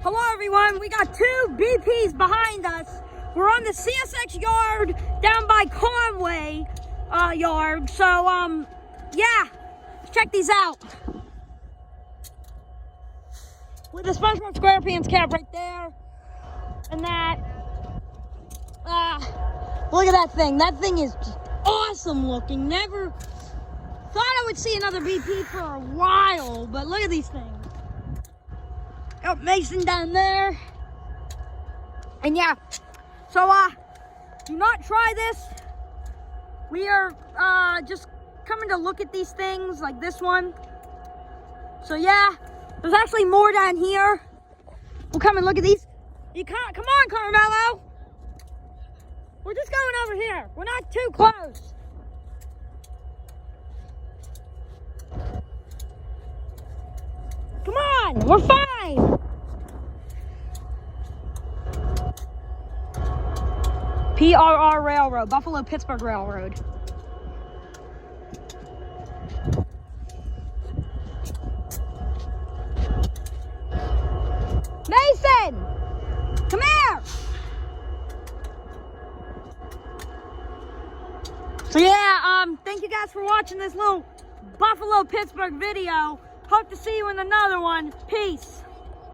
Hello everyone, we got two BPs behind us. We're on the CSX yard down by Conway yard. So yeah, let's check these out. With the SpongeBob SquarePants cap right there. And that, look at that thing. That thing is just awesome looking. Never thought I would see another BP for a while, but look at these things. Got Mason down there. And yeah, so do not try this. We are just coming to look at these things like this one. So yeah, there's actually more down here. We'll come and look at these. You can't, come on, Carmelo. We're just going over here. We're not too close. Come on, we're fine. PRR Railroad, Buffalo Pittsburgh Railroad. Mason, come here. So yeah, thank you guys for watching this little Buffalo Pittsburgh video. Hope to see you in another one. Peace.